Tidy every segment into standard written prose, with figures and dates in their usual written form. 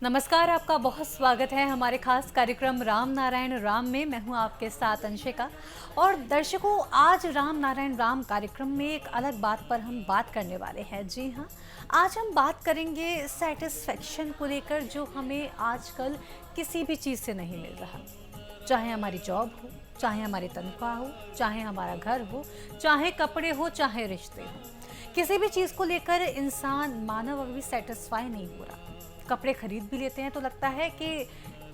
नमस्कार, आपका बहुत स्वागत है हमारे खास कार्यक्रम राम नारायण राम में। मैं हूं आपके साथ अंशिका। और दर्शकों, आज राम नारायण राम कार्यक्रम में एक अलग बात पर हम बात करने वाले हैं। जी हां, आज हम बात करेंगे सेटिस्फेक्शन को लेकर, जो हमें आजकल किसी भी चीज़ से नहीं मिल रहा। चाहे हमारी जॉब हो, चाहे हमारी तनख्वाह हो, चाहे हमारा घर हो, चाहे कपड़े हो, चाहे रिश्ते हो, किसी भी चीज़ को लेकर इंसान, मानव अभी सेटिस्फाई नहीं हो रहा। कपड़े खरीद भी लेते हैं तो लगता है कि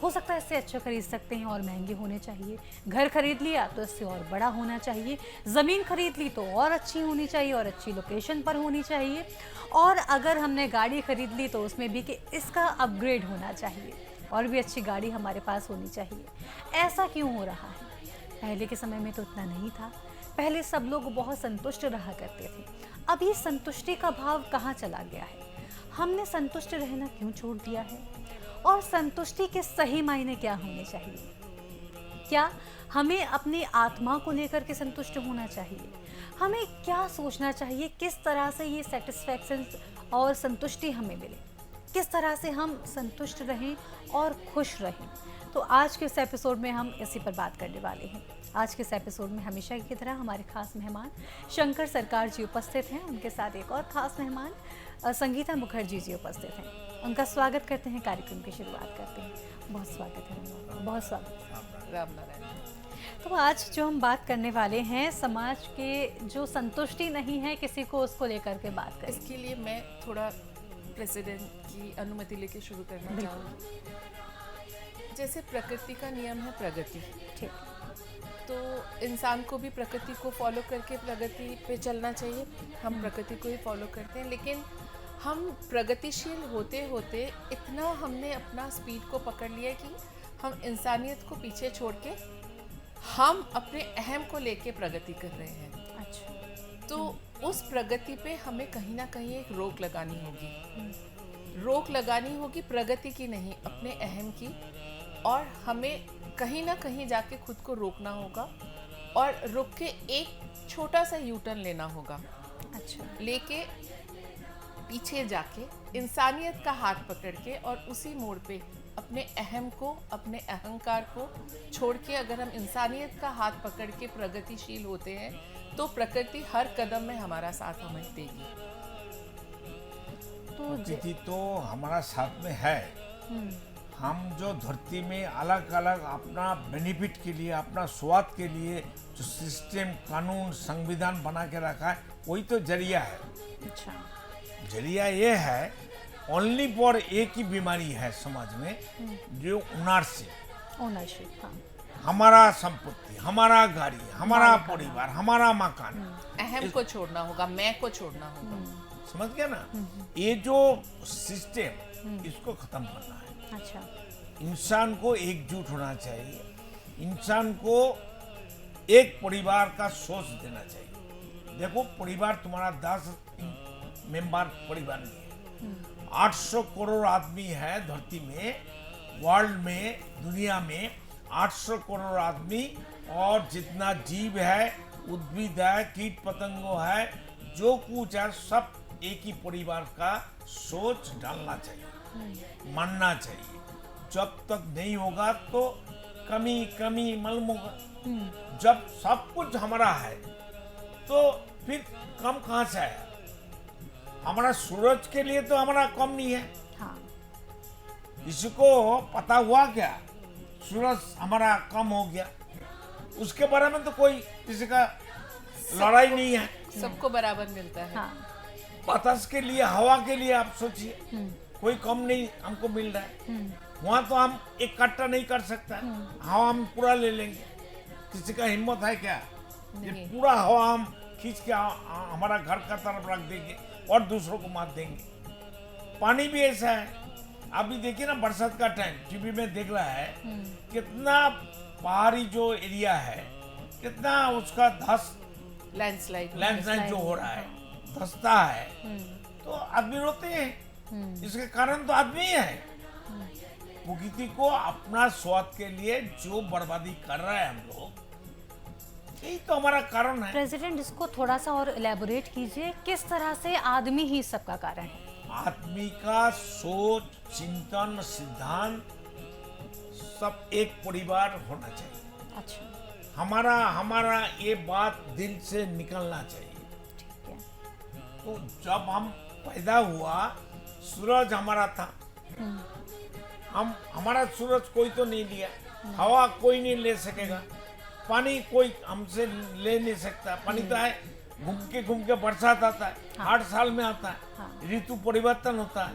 हो सकता है इससे अच्छा खरीद सकते हैं और महंगे होने चाहिए। घर खरीद लिया तो इससे और बड़ा होना चाहिए। ज़मीन खरीद ली तो और अच्छी होनी चाहिए और अच्छी लोकेशन पर होनी चाहिए। और अगर हमने गाड़ी खरीद ली तो उसमें भी कि इसका अपग्रेड होना चाहिए और भी अच्छी गाड़ी हमारे पास होनी चाहिए। ऐसा क्यों हो रहा है? पहले के समय में तो इतना नहीं था। पहले सब लोग बहुत संतुष्ट रहा करते थे। अब ये संतुष्टि का भाव कहाँ चला गया है? हमने संतुष्ट रहना क्यों छोड़ दिया है? और संतुष्टि के सही मायने क्या होने चाहिए? क्या हमें अपनी आत्मा को लेकर के संतुष्ट होना चाहिए? हमें क्या सोचना चाहिए? किस तरह से ये सेटिस्फैक्शन और संतुष्टि हमें मिले? किस तरह से हम संतुष्ट रहें और खुश रहें? तो आज के इस एपिसोड में हम इसी पर बात करने वाले हैं। आज के इस एपिसोड में हमेशा की तरह हमारे खास मेहमान शंकर सरकार जी उपस्थित हैं। उनके साथ एक और खास मेहमान संगीता मुखर्जी जी उपस्थित हैं। उनका स्वागत करते हैं, कार्यक्रम की शुरुआत करते हैं। बहुत स्वागत है, बहुत स्वागत। राम नारायण। तो आज जो हम बात करने वाले हैं, समाज के जो संतुष्टि नहीं है किसी को, उसको लेकर के बात करें। इसके लिए मैं थोड़ा प्रेसिडेंट की अनुमति लेके शुरू करना चाहूँगी। जैसे प्रकृति का नियम है प्रगति, ठीक, तो इंसान को भी प्रकृति को फॉलो करके प्रगति पे चलना चाहिए। हम प्रकृति को ही फॉलो करते हैं, लेकिन हम प्रगतिशील होते होते इतना हमने अपना स्पीड को पकड़ लिया कि हम इंसानियत को पीछे छोड़ के हम अपने अहम को लेके प्रगति कर रहे हैं। अच्छा। तो उस प्रगति पे हमें कहीं ना कहीं एक रोक लगानी होगी। रोक लगानी होगी प्रगति की नहीं, अपने अहम की। और हमें कहीं ना कहीं जाके खुद को रोकना होगा और रुक के एक छोटा सा यू टर्न लेना होगा। अच्छा। लेके पीछे जाके इंसानियत का हाथ पकड़ के और उसी मोड़ पे अपने अहम को, अपने अहंकार को छोड़ के अगर हम इंसानियत का हाथ पकड़ के प्रगतिशील होते हैं तो प्रकृति हर कदम में हमारा साथ हमें देगी। प्रकृति तो हमारा साथ में है। हम जो धरती में अलग अलग अपना बेनिफिट के लिए, अपना स्वाद के लिए जो सिस्टम, कानून, संविधान बना के रखा है, वही तो जरिया है। अच्छा। जरिया ये है, ओनली फॉर एक ही बीमारी है समाज में, जो ओनरशिप। हाँ। हमारा संपत्ति, हमारा गाड़ी, हमारा परिवार, हमारा मकान। अहम को छोड़ना होगा, मैं को छोड़ना होगा। समझ गया ना? ये जो सिस्टम, इसको खत्म करना है। अच्छा। इंसान को एकजुट होना चाहिए। इंसान को एक परिवार का सोच देना चाहिए। देखो, परिवार तुम्हारा 10 मेंबर परिवार नहीं है। 800 करोड़ आदमी है धरती में, वर्ल्ड में, दुनिया में 800 करोड़ आदमी। और जितना जीव है, उद्भिद है, कीट पतंगों है, जो कुछ है, सब एक ही परिवार का सोच डालना चाहिए, मानना चाहिए। जब तक नहीं होगा तो कमी कमी मालूम होगा। जब सब कुछ हमारा है तो फिर कम कहाँ से आया? हमारा सूरज के लिए तो हमारा कम नहीं है। हाँ। इसको पता हुआ क्या? सूरज हमारा कम हो गया, उसके बारे में तो कोई किसी का लड़ाई नहीं है। सबको बराबर मिलता है। हाँ। बातास के लिए, हवा के लिए आप सोचिए, कोई कम नहीं हमको मिल रहा है। वहाँ तो हम एक कट्टा नहीं कर सकता, हवा हम पूरा ले लेंगे। किसी का हिम्मत है क्या? ये पूरा हवा हम खींच के हमारा घर का तरफ रख देंगे और दूसरों को मार देंगे। पानी भी ऐसा है। अभी देखिए ना, बरसात का टाइम टीवी में देख रहा है, कितना पहाड़ी जो एरिया है, कितना उसका लैंडस्लाइड जो हो रहा है, धंसता है। तो आदमी रोते हैं। इसके कारण तो आदमी ही है। प्रकृति को अपना स्वाद के लिए जो बर्बादी कर रहा है हम लोग, यही तो हमारा कारण है। प्रेसिडेंट, इसको थोड़ा सा और इलेबोरेट कीजिए, किस तरह से आदमी ही सबका कारण है? आदमी का सोच, चिंतन, सिद्धांत सब एक परिवार होना चाहिए। अच्छा, हमारा ये बात दिल से निकलना चाहिए। ठीक है। तो जब हम पैदा हुआ, सूरज हमारा था, हमारा सूरज कोई तो नहीं लिया, हवा कोई नहीं ले सकेगा, पानी कोई हमसे ले नहीं सकता। पानी तो है, घूम के बरसात आता है, 8 साल में आता है, ऋतु परिवर्तन होता है।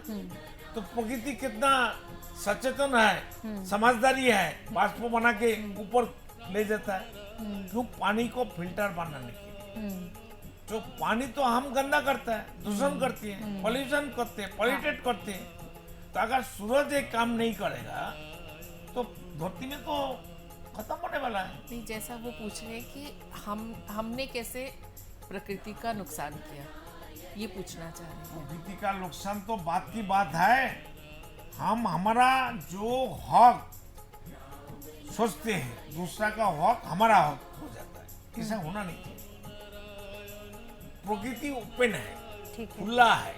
तो प्रकृति कितना सचेतन है, समझदारी है, बाष्प बना के ऊपर ले जाता है। क्यों? पानी को फिल्टर बनाने के लिए। तो पानी तो हम गंदा करता है, दूषण करते हैं, पॉल्यूशन करते हैं, पॉल्यूटेड करते हैं। तो अगर सूरज एक काम नहीं करेगा तो धरती में तो खत्म होने वाला है। नहीं, जैसा वो पूछ रहे हैं कि हमने कैसे प्रकृति का नुकसान किया, ये पूछना चाह रहे हैं। प्रकृति का नुकसान तो बात की बात है। हमारा जो हक सोचते हैं, दूसरा का हक हमारा हक हो जाता है। ऐसा होना नहीं चाहिए। प्रकृति ओपन है, ठीक है। खुला है।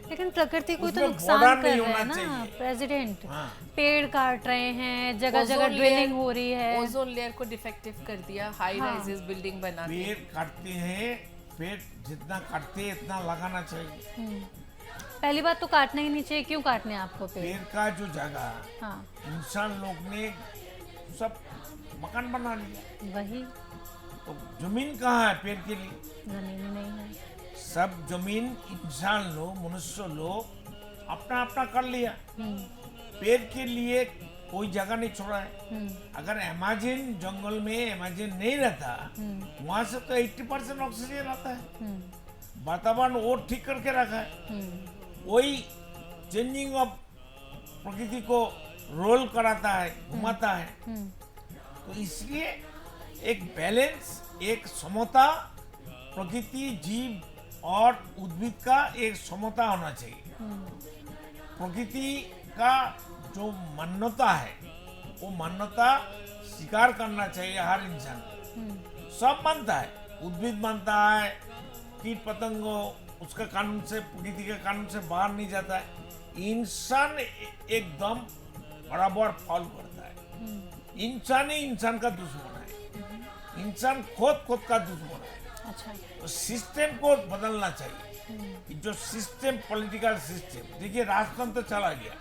लेकिन प्रकृति को तो उसमें नुकसान border कर नहीं रहे होना हैं ना चाहिए। प्रेसिडेंट। हाँ। पेड़ काट रहे हैं, जगह जगह ओजोन ड्रिलिंग लेयर- हो रही है। ओजोन लेयर को डिफेक्टिव कर दिया, हाई हाँ। राइजेस बिल्डिंग बना के। पेड़ काटते हैं, पेड़ जितना काटते हैं इतना लगाना चाहिए। पहली बात तो काटना ही नहीं चाहिए। क्यों काटने हैं आपको पेड़? पेड़ का जो जगह हाँ, इंसान लोग ने सब मकान बना लिया। वही, तो जमीन कहाँ है पेड़ के लिए? जमीन ही नहीं है। सब जमीन इंसान लोग, मनुष्य लोग अपना अपना कर लिया। पेड़ के लिए कोई जगह नहीं छोड़ा है। अगर अमेज़न जंगल में अमेज़न नहीं रहता, वहां से तो 80% ऑक्सीजन आता है। वातावरण वो ठीक करके रखा है। वही चेंजिंग ऑफ प्रकृति को रोल कराता है, घुमाता है। तो इसलिए एक बैलेंस, एक समता, प्रकृति, जीव और उद्भिद का एक समता होना चाहिए। प्रकृति का जो मान्यता है, वो मान्यता स्वीकार करना चाहिए हर इंसान को। सब मानता है, उद्भिद मानता है, कीट पतंगों उसका कानून से, प्रकृति के कानून से बाहर नहीं जाता है। इंसान एकदम बराबर फॉलो करता है। इंसान ही इंसान का दुश्मन है। इंसान खुद का दुश्मन है। अच्छा, तो सिस्टम को बदलना चाहिए। जो सिस्टम, पॉलिटिकल सिस्टम, देखिए राजतंत्र चला गया,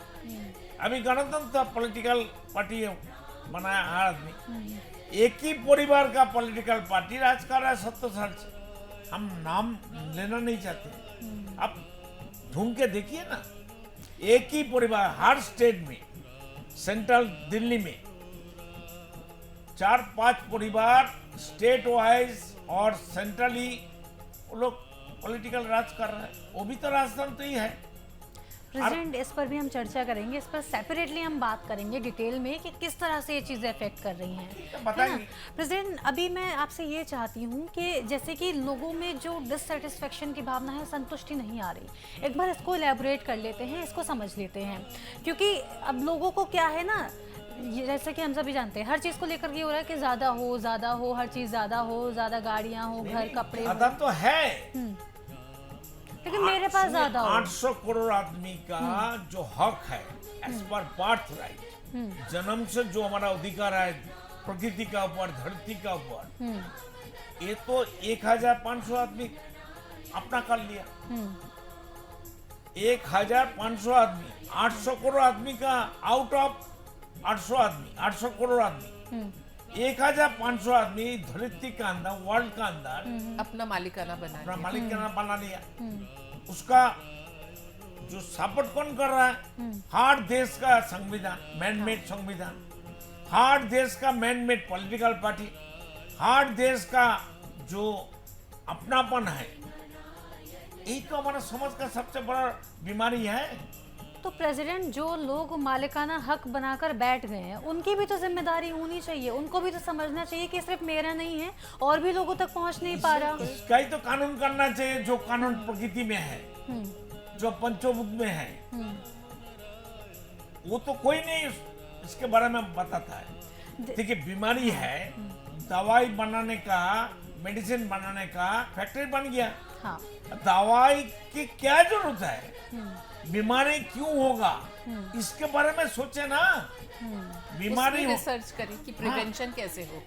अभी गणतंत्र पॉलिटिकल पार्टी बनाया हर आदमी। एक ही परिवार का पॉलिटिकल पार्टी राज कर रहा है 70 साल से। हम नाम लेना नहीं चाहते। अब ढूंढ के देखिए ना, एक ही परिवार हर स्टेट में, सेंट्रल दिल्ली में 4-5 परिवार स्टेट वाइज और सेंट्रली वो लोग पॉलिटिकल राज कर रहे हैं। वो भी तो राजतंत्र ही है। प्रेसिडेंट, इस पर भी हम चर्चा करेंगे। इस पर सेपरेटली हम बात करेंगे डिटेल में कि किस तरह से ये चीज़ें अफेक्ट कर रही हैं, तो है बताइए। ना? प्रेसिडेंट, अभी मैं आपसे ये चाहती हूँ कि जैसे कि लोगों में जो डिससेटिस्फेक्शन की भावना है, संतुष्टि नहीं आ रही, एक बार इसको एलैबोरेट कर लेते हैं, इसको समझ लेते हैं। क्योंकि अब लोगों को क्या है ना, जैसे कि हम सभी जानते हैं, हर चीज़ को लेकर के हो रहा है कि ज़्यादा हो, हर चीज़ ज़्यादा हो, ज़्यादा गाड़ियाँ हो, घर, कपड़े हो। ज्यादा तो है, लेकिन मेरे पास ज़्यादा हो। 800 करोड़ आदमी का जो हक है एज पर बर्थ राइट, जन्म से जो हमारा अधिकार है प्रकृति का ऊपर, धरती का ऊपर, ये तो 1500 आदमी अपना कर लिया। 1500 आदमी, 800 करोड़ आदमी का आउट ऑफ 800 आदमी, 800 करोड़ आदमी, 1500 आदमी धरती का अंदर, वर्ल्ड का अंदर अपना मालिकाना बना अपना लिया। मालिकाना बना लिया। उसका जो सपोर्ट कौन कर रहा है? हर देश का संविधान, मैन मेड संविधान, हर देश का मैन मेड पॉलिटिकल पार्टी, हर देश का जो अपनापन है, यही तो हमारा समाज का सबसे बड़ा बीमारी है। तो प्रेसिडेंट, जो लोग मालिकाना हक बनाकर बैठ गए हैं, उनकी भी तो जिम्मेदारी होनी चाहिए। उनको भी तो समझना चाहिए कि सिर्फ मेरा नहीं है, और भी लोगों तक पहुंच नहीं पा रहा। इसका ही तो कानून करना चाहिए, जो कानून प्रकृति में है, जो पंचभूत में है। वो तो कोई नहीं इसके बारे में बताता है। देखिए, बीमारी है, दवाई बनाने का, मेडिसिन बनाने का फैक्ट्री बन गया। हाँ। दवाई की क्या जरूरत है? हम्म। बीमारी क्यों होगा, इसके बारे में सोचे ना। बीमारी रिसर्च करें कि प्रिवेंशन कैसे हो।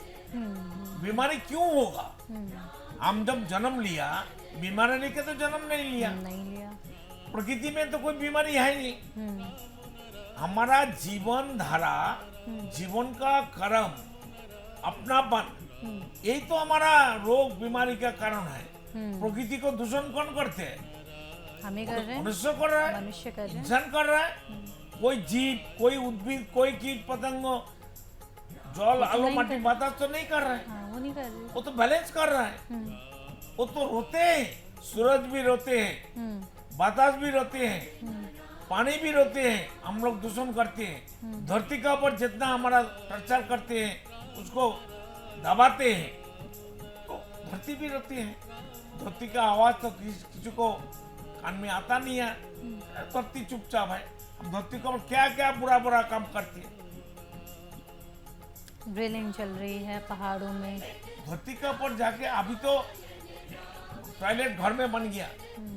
बीमारी क्यों होगा? हम जब जन्म लिया, बीमारी लेके तो जन्म नहीं लिया। नहीं लिया। प्रकृति में तो कोई बीमारी है ही नहीं। हमारा जीवन धारा, जीवन का कर्म, अपनापन, यही तो हमारा रोग बीमारी का कारण है। प्रकृति को दूषण कौन करते हैं? हम ही कर रहे हैं, मनुष्य कर रहा है, मनुष्य कर रहे हैं। इंसान कर रहा है। कोई जीव, कोई उद्भिद, कोई कीट पतंग जल आलो नहीं माटी कर- बतास तो नहीं कर रहा है, हाँ, वो नहीं कर रहे। वो तो बैलेंस कर रहा है। वो तो रोते हैं, सूरज भी रोते हैं, बतास भी रोते हैं, पानी भी रोते हैं। हम लोग दूषण करते हैं, धरती का ऊपर जितना हमारा प्रचार करते हैं, उसको दबाते हैं, तो धरती भी रोती है। धरती का आवाज तो किसी को कान में आता नहीं है। धरती चुपचाप है। हम धरती को क्या क्या बुरा बुरा काम करते हैं। ड्रिलिंग चल रही है पहाड़ों में। धरती के ऊपर जाके अभी तो टॉयलेट घर में बन गया।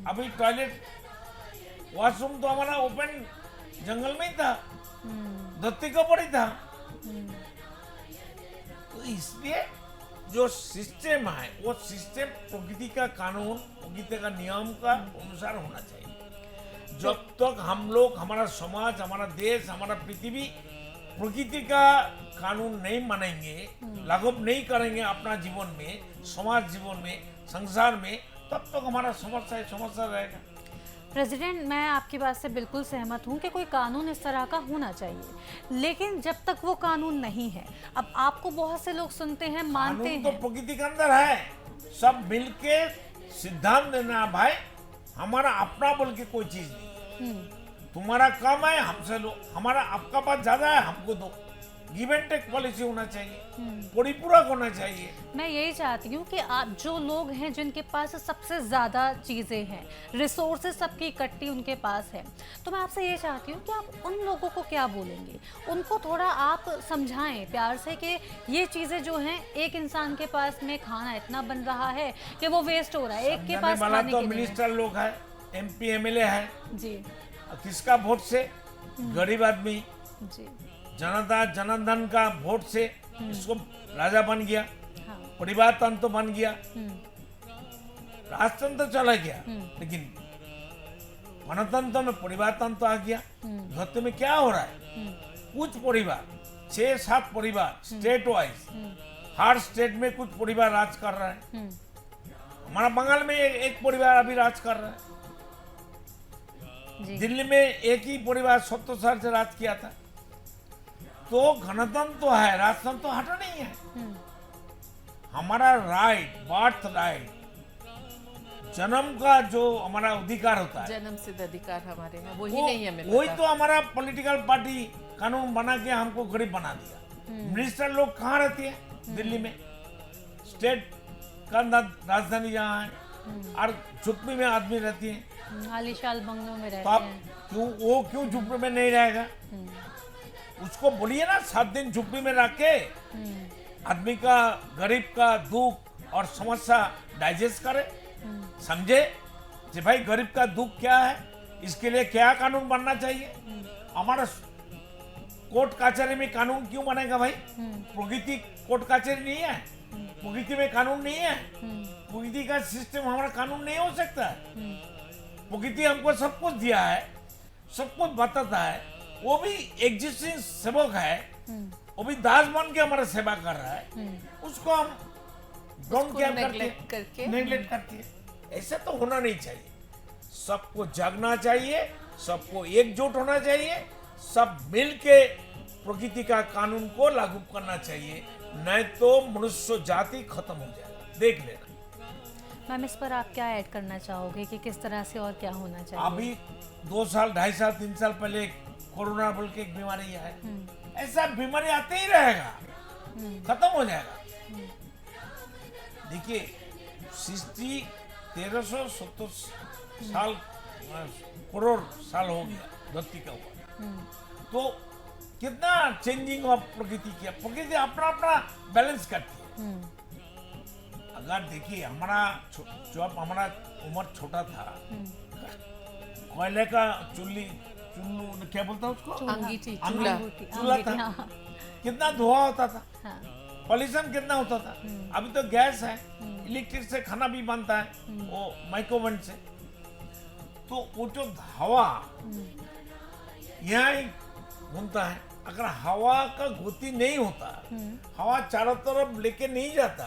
अभी टॉयलेट, वॉशरूम तो हमारा ओपन जंगल में ही था, धरती के ऊपर ही था। तो इसलिए जो सिस्टम है, वो सिस्टम प्रकृति का कानून, प्रकृति का नियम का अनुसार होना चाहिए। जब तक हम लोग, हमारा समाज, हमारा देश, हमारा पृथ्वी प्रकृति का कानून नहीं मानेंगे, लागू नहीं करेंगे अपना जीवन में, समाज जीवन में, संसार में, तब तक हमारा समस्या रहेगा। प्रेसिडेंट, मैं आपकी बात से बिल्कुल सहमत हूँ कि कोई कानून इस तरह का होना चाहिए, लेकिन जब तक वो कानून नहीं है, अब आपको बहुत से लोग सुनते हैं, मानते कानून तो हैं। प्रकृति के अंदर है, सब मिलके सिद्धांत देना। भाई हमारा अपना बोल के कोई चीज नहीं है। तुम्हारा कम है, हमसे लो। हमारा, आपका पास ज्यादा है, हमको दो। गिव एंड टेक पॉलिसी होना चाहिए, परिपूरक होना चाहिए। मैं यही चाहती हूँ कि आप, जो लोग हैं जिनके पास सबसे ज़्यादा चीज़ें हैं, रिसोर्सेज सबकी इकट्ठी उनके पास है, तो मैं आपसे ये चाहती हूँ कि आप उन लोगों को क्या बोलेंगे? उनको थोड़ा आप समझाएं प्यार से कि ये चीज़ें जो हैं, एक इंसान के पास में खाना इतना बन रहा है कि वो वेस्ट हो रहा है, एक के समझाने पास वाला खाने तो के लिए मिनिस्टर लोग है, MP MLA है। जी किसका वोट से? गरीब आदमी, जी। जनता जनार्दन का वोट से इसको राजा बन गया, हाँ। परिवार तंत्र बन गया, राजतंत्र चला गया, लेकिन गणतंत्र में परिवार तंत्र आ गया। धरती में क्या हो रहा है? कुछ परिवार, 6-7 परिवार स्टेट वाइज, हर स्टेट में कुछ परिवार राज कर रहा है। हमारा बंगाल में एक परिवार अभी राज कर रहा है। जी। दिल्ली में एक ही परिवार 70 साल से राज किया था। तो गणतंत्र तो है, राजतंत्र तो हटा नहीं है। हमारा राइट, बर्थ राइट, जन्म का जो हमारा अधिकार होता है, जन्म सिद्ध अधिकार हमारे हैं, वही वो नहीं हमें वही पता। तो हमारा पॉलिटिकल पार्टी कानून बना के हमको गरीब बना दिया। मिनिस्टर लोग कहाँ रहते हैं? दिल्ली में। स्टेट का राजधानी जहाँ है, और झुप्पी में आदमी रहती है। आलीशान बंगलों में तो रहते आप हैं। क्यों झुप्पी में नहीं रहेगा? उसको बोलिए ना 7 दिन झुप्पी में रख के आदमी का, गरीब का दुख और समस्या डाइजेस्ट करे, समझे कि भाई गरीब का दुख क्या है, इसके लिए क्या कानून बनना चाहिए। हमारा कोर्ट कचहरी में कानून क्यों बनेगा भाई? प्रकृति कोर्ट कचहरी नहीं है, प्रकृति में कानून नहीं है। प्रकृति का सिस्टम हमारा कानून नहीं हो सकता है। प्रकृति हमको सब कुछ दिया है, सब कुछ बताता है। वो भी एग्जिस्टिंग सेवक है, वो भी दास बन के हमारा सेवा कर रहा है। उसको हम डोंट केयर करके, नेग्लेक्ट करते हैं। ऐसा तो होना नहीं चाहिए। सबको जागना चाहिए, सबको एकजुट होना चाहिए, सब मिल के प्रकृति का कानून को लागू करना चाहिए, नहीं तो मनुष्य जाति खत्म हो जाएगा। देख लेना। मैम, इस पर आप क्या ऐड करना चाहोगे कि किस तरह से और क्या होना चाहिए? अभी 2 साल, 2.5 साल, 3 साल पहले कोरोना बोल के एक बीमारी है, ऐसा बीमारी आते ही रहेगा, खत्म हो जाएगा। देखिए 1370 साल, करोड़ साल हो गया धरती का ऊपर। तो कितना चेंजिंग ऑफ प्रकृति किया। प्रकृति अपना अपना बैलेंस करती है। अगर देखिए जब हमारा उम्र छोटा था, कोयले का चुल्लू क्या बोलता है उसको, अंगीठी, अंगीठी, चूल्हा। चूल्हा था, हाँ। कितना धुआं होता था, हाँ। पॉल्यूशन कितना होता था। अभी तो गैस है, इलेक्ट्रिक से खाना भी बनता है, वो माइक्रोवेव से। तो वो जो हवा यहाँ ही घूमता है, अगर हवा का गति नहीं होता, हवा चारों तरफ लेके नहीं जाता,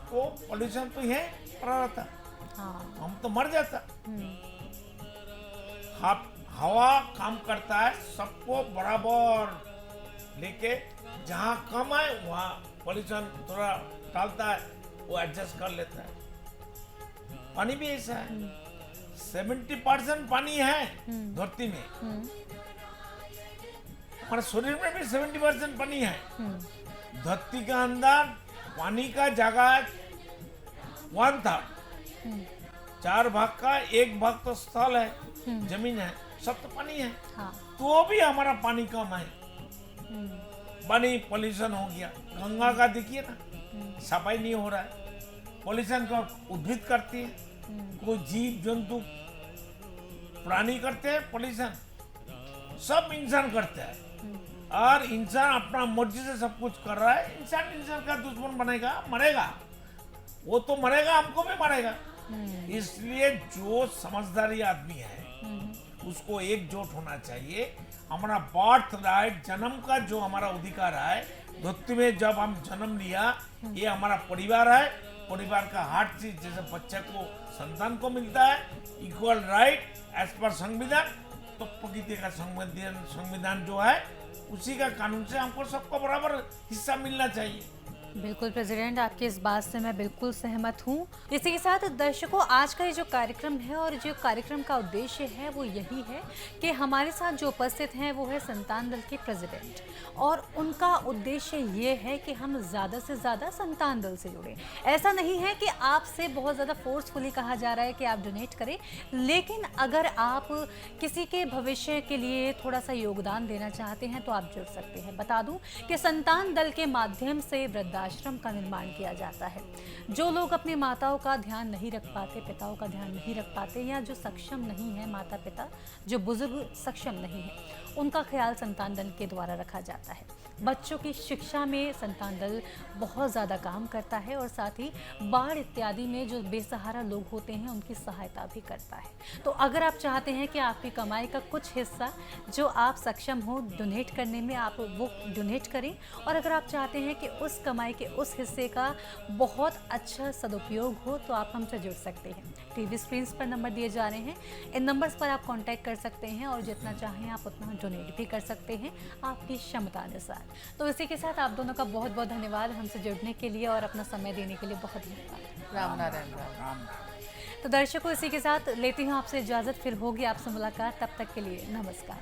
तो पॉल्यूशन तो यह पड़ा रहता, हाँ। हम तो मर जाता। हवा काम करता है सबको बराबर लेके, जहाँ कम है वहाँ पॉल्यूशन थोड़ा डालता है, वो एडजस्ट कर लेता है। पानी भी ऐसा है, 70% पानी है धरती में, हमारे शरीर में भी 70% पानी है। धरती के अंदर पानी का जगह 1/3, 4 भाग का 1 भाग तो स्थल है, जमीन है, सब तो पानी है। हाँ। तो भी हमारा पानी कम है, पानी पॉल्यूशन हो गया। गंगा का देखिए ना, सफाई नहीं हो रहा है, पॉल्यूशन को उद्भिद करती है, कोई जीव जंतु प्राणी करते हैं पॉल्यूशन, सब इंसान करते हैं। और इंसान अपना मर्जी से सब कुछ कर रहा है, इंसान का दुश्मन बनेगा, मरेगा, वो तो मरेगा, हमको भी मरेगा। इसलिए जो समझदारी आदमी है उसको एकजुट होना चाहिए। हमारा बर्थ राइट, जन्म का जो हमारा अधिकार है, धरती में जब हम जन्म लिया, ये हमारा परिवार है, परिवार का हर चीज, जैसे बच्चे को संतान को मिलता है इक्वल राइट एज पर संविधान, तो प्रकृति का संविधान जो है उसी का कानून से हमको सबको बराबर हिस्सा मिलना चाहिए। बिल्कुल प्रेसिडेंट, आपकी इस बात से मैं बिल्कुल सहमत हूँ। इसी के साथ दर्शकों, आज का ये जो कार्यक्रम है और जो कार्यक्रम का उद्देश्य है वो यही है कि हमारे साथ जो उपस्थित हैं वो है संतान दल के प्रेसिडेंट, और उनका उद्देश्य ये है कि हम ज़्यादा से ज़्यादा संतान दल से जुड़ें। ऐसा नहीं है कि आपसे बहुत ज़्यादा फोर्सफुली कहा जा रहा है कि आप डोनेट करें, लेकिन अगर आप किसी के भविष्य के लिए थोड़ा सा योगदान देना चाहते हैं तो आप जुड़ सकते हैं। बता दूं कि संतान दल के माध्यम से वृद्धाश्रम का निर्माण किया जाता है। जो लोग अपनी माताओं का ध्यान नहीं रख पाते, पिताओं का ध्यान नहीं रख पाते, या जो सक्षम नहीं है, माता पिता जो बुजुर्ग सक्षम नहीं है, उनका ख्याल संतान दल के द्वारा रखा जाता है। बच्चों की शिक्षा में संतान दल बहुत ज़्यादा काम करता है, और साथ ही बाढ़ इत्यादि में जो बेसहारा लोग होते हैं उनकी सहायता भी करता है। तो अगर आप चाहते हैं कि आपकी कमाई का कुछ हिस्सा जो आप सक्षम हो डोनेट करने में, आप वो डोनेट करें, और अगर आप चाहते हैं कि उस कमाई के उस हिस्से का बहुत अच्छा सदुपयोग हो तो आप हमसे जुड़ सकते हैं। टीवी स्क्रीन पर नंबर दिए जा रहे हैं, इन नंबर्स पर आप कांटेक्ट कर सकते हैं, और जितना चाहें आप उतना डोनेट भी कर सकते हैं आपकी क्षमता अनुसार। तो इसी के साथ आप दोनों का बहुत बहुत धन्यवाद हमसे जुड़ने के लिए और अपना समय देने के लिए। बहुत धन्यवाद। राम नारायण राम। तो दर्शकों, इसी के साथ लेती हूँ आपसे इजाज़त, फिर होगी आपसे मुलाकात, तब तक के लिए नमस्कार।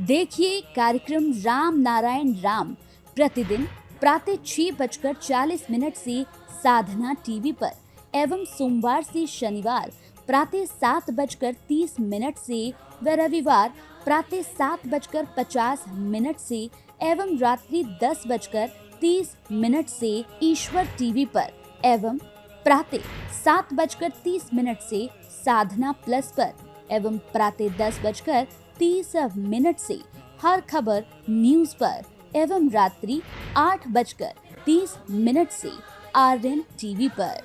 देखिए कार्यक्रम राम नारायण राम प्रतिदिन प्रातः 6:40 से साधना टीवी पर, एवं सोमवार से शनिवार प्रातः 7:30 से व रविवार प्रातः 7:50 से एवं रात्रि 10:30 से ईश्वर टीवी पर, एवं प्रातः 7:30 से साधना प्लस पर, एवं प्रातः 10:30 से हर खबर न्यूज पर, एवं रात्रि 8:30 से आरएन टीवी पर।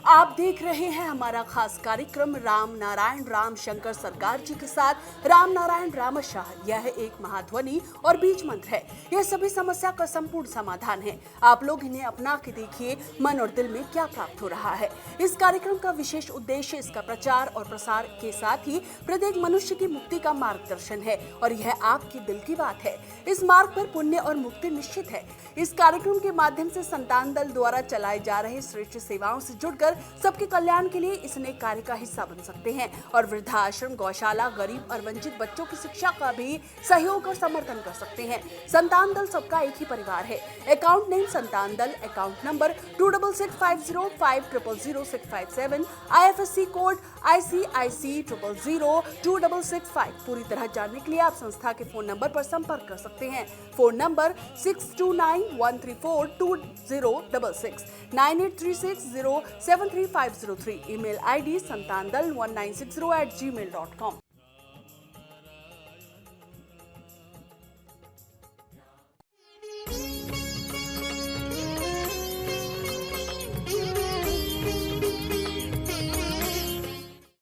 आप देख रहे हैं हमारा खास कार्यक्रम राम नारायण राम शंकर सरकार जी के साथ राम नारायण रामशाह। यह एक महाध्वनि और बीज मंत्र है। यह सभी समस्या का संपूर्ण समाधान है। आप लोग इन्हें अपना के देखिए मन और दिल में क्या प्राप्त हो रहा है। इस कार्यक्रम का विशेष उद्देश्य इसका प्रचार और प्रसार के साथ ही प्रत्येक मनुष्य की मुक्ति का मार्गदर्शन है, और यह आपकी दिल की बात है। इस मार्ग पर पुण्य और मुक्ति निश्चित है। इस कार्यक्रम के माध्यम से संतान दल द्वारा चलाए जा रहे श्रेष्ठ सेवाओं से जुड़कर सबके कल्याण के लिए इस नेक कार्य का हिस्सा बन सकते हैं और वृद्धाश्रम, गौशाला, गरीब और वंचित बच्चों की शिक्षा का भी सहयोग और समर्थन कर सकते हैं। संतान दल सबका एक ही परिवार है। अकाउंट नेम संतान दल, account number 266505000657, IFSC code ICIC 0002665। पूरी तरह जानने के लिए आप संस्था के फोन नंबर पर संपर्क कर सकते हैं। Phone number 6291342066, 9836073503, email ID santandal1960@gmail.com।